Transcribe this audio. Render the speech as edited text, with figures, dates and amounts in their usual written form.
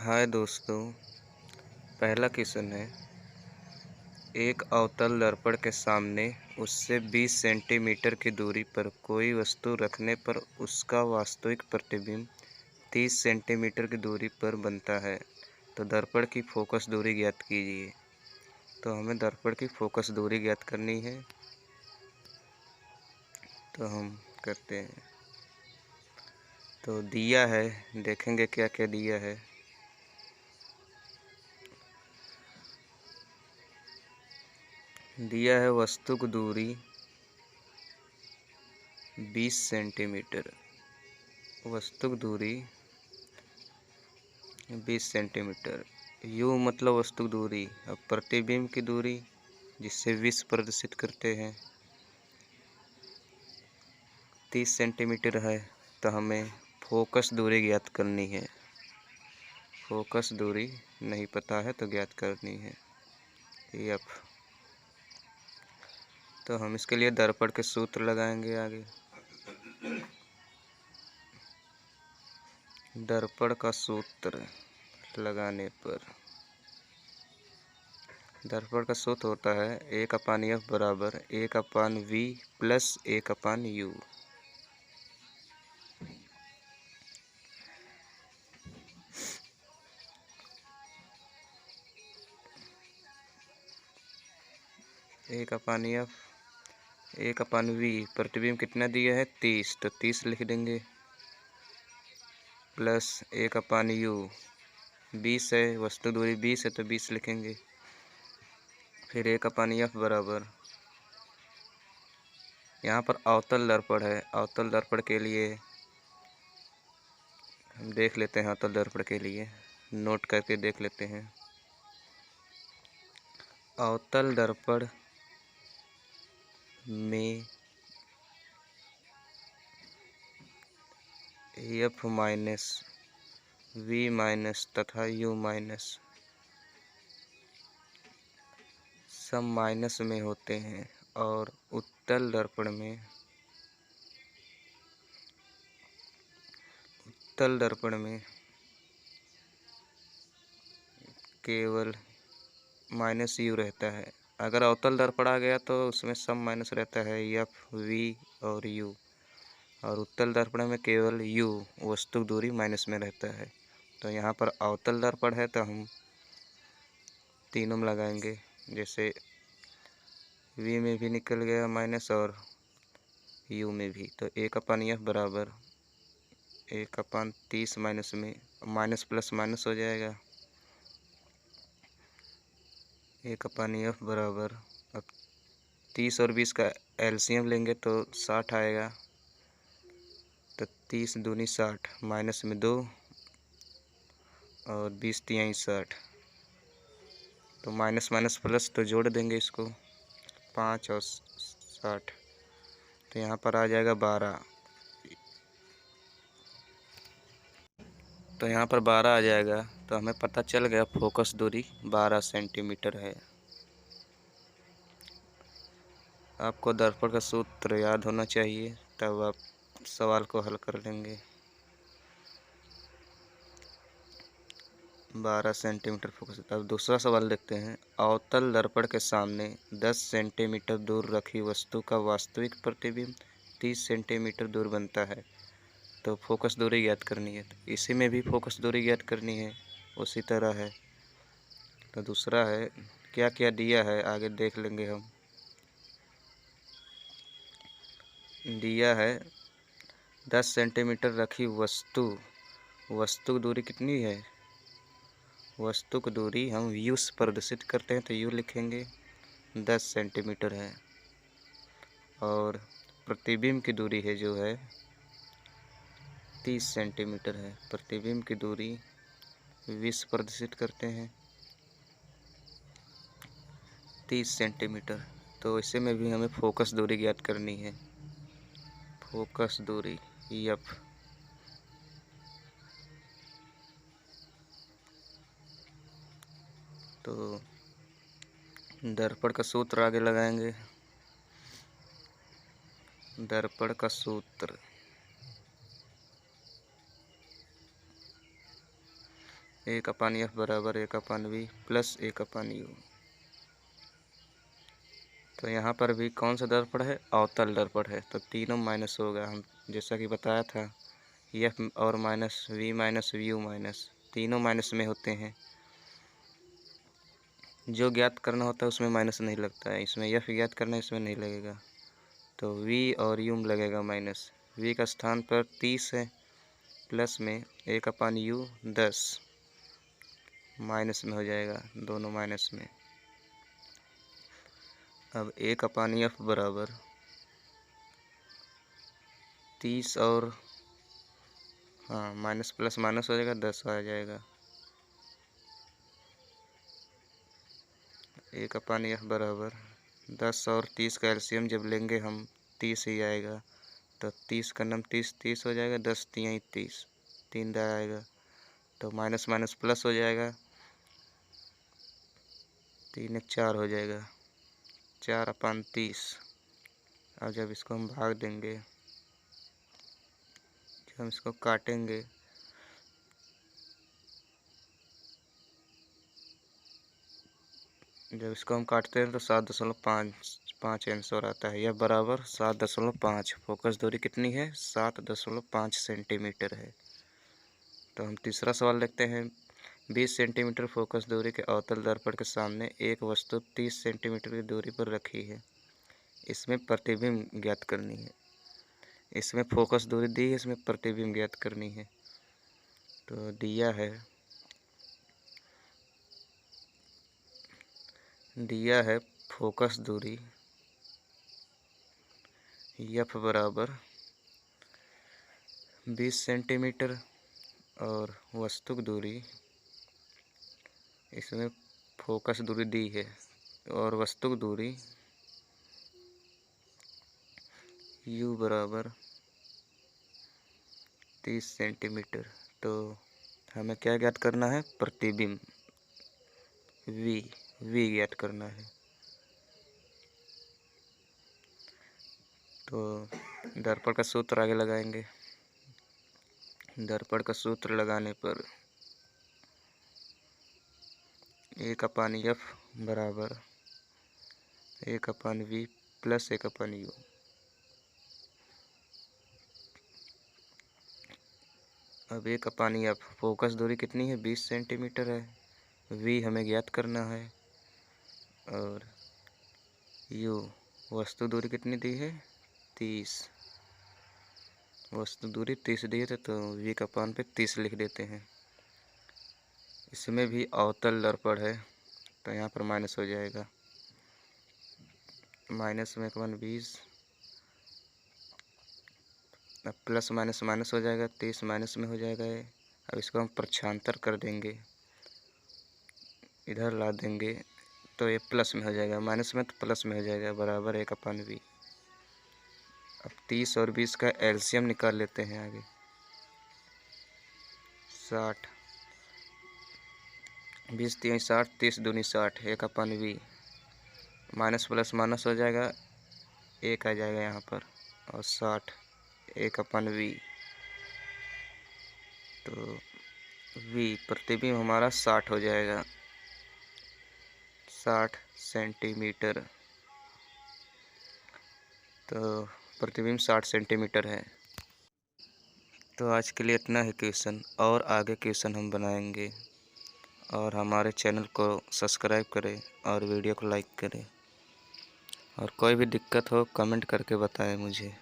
हाय दोस्तों। पहला क्वेश्चन है, एक अवतल दर्पण के सामने उससे 20 सेंटीमीटर की दूरी पर कोई वस्तु रखने पर उसका वास्तविक प्रतिबिंब 30 सेंटीमीटर की दूरी पर बनता है, तो दर्पण की फोकस दूरी ज्ञात कीजिए। तो हमें दर्पण की फोकस दूरी ज्ञात करनी है, तो हम करते हैं। तो दिया है, देखेंगे क्या क्या दिया है। दिया है वस्तु की दूरी 20 सेंटीमीटर। वस्तु की दूरी 20 सेंटीमीटर। यू मतलब वस्तु की दूरी। अब प्रतिबिंब की दूरी जिससे 20 प्रदर्शित करते हैं 30 सेंटीमीटर है, तो हमें फोकस दूरी ज्ञात करनी है। फोकस दूरी नहीं पता है तो ज्ञात करनी है एफ। तो हम इसके लिए दर्पण के सूत्र लगाएंगे आगे। दर्पण का सूत्र लगाने पर दर्पण का सूत्र होता है 1/F बराबर 1/V प्लस 1/U। एक अपान एफ 1/V प्रतिबिंब कितना दिया है 30, तो 30 लिख देंगे, प्लस 1/U 20 है, वस्तु दूरी 20 है तो 20 लिखेंगे। फिर 1/F बराबर, यहाँ पर अवतल दर्पण है। अवतल दर्पण के लिए हम देख लेते हैं। अवतल दर्पण के लिए नोट करके देख लेते हैं। अवतल दर्पण में F माइनस V माइनस तथा U माइनस सब माइनस में होते हैं, और उत्तल दर्पण में केवल माइनस U रहता है। अगर अवतल दर्पण आ गया तो उसमें सब माइनस रहता है, F V और U। और उत्तल दर्पण में केवल U वस्तु दूरी माइनस में रहता है। तो यहाँ पर अवतल दर्पण है तो हम तीनों में लगाएंगे। जैसे V में भी निकल गया माइनस और U में भी, तो 1/F बराबर 1/30 माइनस में माइनस प्लस माइनस हो जाएगा। 1/F बराबर, अब 30 और 20 का एलसीएम लेंगे तो 60 आएगा। तो 30 दूनी 60, माइनस में 2 और 20 तिहाई 60, तो माइनस माइनस प्लस तो जोड़ देंगे इसको, 5 और 60, तो यहाँ पर आ जाएगा 12। तो यहाँ पर 12 आ जाएगा, तो हमें पता चल गया फोकस दूरी 12 सेंटीमीटर है। आपको दर्पण का सूत्र याद होना चाहिए, तब आप सवाल को हल कर लेंगे। 12 सेंटीमीटर फोकस। अब दूसरा सवाल देखते हैं। अवतल दर्पण के सामने 10 सेंटीमीटर दूर रखी वस्तु का वास्तविक प्रतिबिंब 30 सेंटीमीटर दूर बनता है, तो फोकस दूरी ज्ञात करनी है। तो इसी में भी फोकस दूरी ज्ञात करनी है, उसी तरह है। तो दूसरा है, क्या क्या दिया है आगे देख लेंगे हम। दिया है 10 सेंटीमीटर रखी वस्तु की दूरी कितनी है। वस्तु की दूरी हम U से प्रदर्शित करते हैं, तो U लिखेंगे 10 सेंटीमीटर है। और प्रतिबिंब की दूरी है जो है 30 सेंटीमीटर है। प्रतिबिंब की दूरी 20 प्रदर्शित करते हैं 30 सेंटीमीटर। तो इसे में भी हमें फोकस दूरी ज्ञात करनी है। फोकस दूरी F। तो दर्पण का सूत्र आगे लगाएंगे। दर्पण का सूत्र एक अपान एफ बराबर एक अपान वी प्लस एक अपान यू। तो यहाँ पर भी कौन सा दर्पण है? अवतल दर्पण है, तो तीनों माइनस होगा। हम जैसा कि बताया था, एफ और माइनस वी यू माइनस, तीनों माइनस में होते हैं। जो ज्ञात करना होता है उसमें माइनस नहीं लगता है, इसमें एफ ज्ञात करना है, इसमें नहीं लगेगा। तो वी और यू में लगेगा माइनस। वी का स्थान पर 30 है, प्लस में एक अपान यू 10, माइनस में हो जाएगा, दोनों माइनस में। अब एक अपान एफ बराबर 30 और हाँ माइनस प्लस माइनस हो जाएगा, 10 आ जाएगा। एक अपान एफ बराबर 10 और 30 का एलसीएम जब लेंगे हम 30 ही आएगा। तो 30 का नम 30 हो जाएगा, 10 तियाँ 30, 3 दा आएगा, तो माइनस माइनस प्लस हो जाएगा, 3 एक 4 हो जाएगा, 4 अपान 30। और जब इसको हम भाग देंगे, जब हम इसको काटेंगे, जब इसको हम काटते हैं तो 7.5 आंसर आता है। यह बराबर 7.5। फोकस दूरी कितनी है? 7.5 सेंटीमीटर है। तो हम तीसरा सवाल देखते हैं। 20 सेंटीमीटर फोकस दूरी के अवतल दर्पण के सामने एक वस्तु 30 सेंटीमीटर की दूरी पर रखी है। इसमें प्रतिबिंब ज्ञात करनी है। इसमें फोकस दूरी दी है, इसमें प्रतिबिंब ज्ञात करनी है। तो दिया है फोकस दूरी एफ बराबर 20 सेंटीमीटर और वस्तु दूरी, इसमें फोकस दूरी दी है और वस्तु दूरी u बराबर 30 सेंटीमीटर। तो हमें क्या ज्ञात करना है? प्रतिबिंब v ज्ञात करना है। तो दर्पण का सूत्र आगे लगाएंगे। दर्पण का सूत्र लगाने पर एक अपान एफ बराबर एक अपान वी प्लस एक अपान यू। अब एक अपान एफ, फोकस दूरी कितनी है? 20 सेंटीमीटर है। वी हमें ज्ञात करना है और यू, वस्तु दूरी कितनी दी है? 30। वस्तु दूरी 30 दी है, तो वी का अपान पे 30 लिख देते हैं। इसमें भी अवतल दर्पण है, तो यहाँ पर माइनस हो जाएगा। माइनस में 20, अब प्लस माइनस माइनस हो जाएगा, 30 माइनस में हो जाएगा ये। अब इसको हम प्रक्षांतर कर देंगे, इधर ला देंगे, तो ये प्लस में हो जाएगा, माइनस में तो प्लस में हो जाएगा, बराबर एक अपान वी। अब 30 और 20 का एलसीएम निकाल लेते हैं आगे। 60, 20 3 60, 30 दूनी 60, एक अपान वी। माइनस प्लस माइनस हो जाएगा, एक आ जाएगा यहाँ पर, और 60 एक अपान वी। तो वी प्रतिबिंब हमारा 60 हो जाएगा, 60 सेंटीमीटर। तो प्रतिबिंब 60 सेंटीमीटर है। तो आज के लिए इतना ही क्वेश्चन, और आगे क्वेश्चन हम बनाएंगे। और हमारे चैनल को सब्सक्राइब करें और वीडियो को लाइक करें। और कोई भी दिक्कत हो कमेंट करके बताएं मुझे।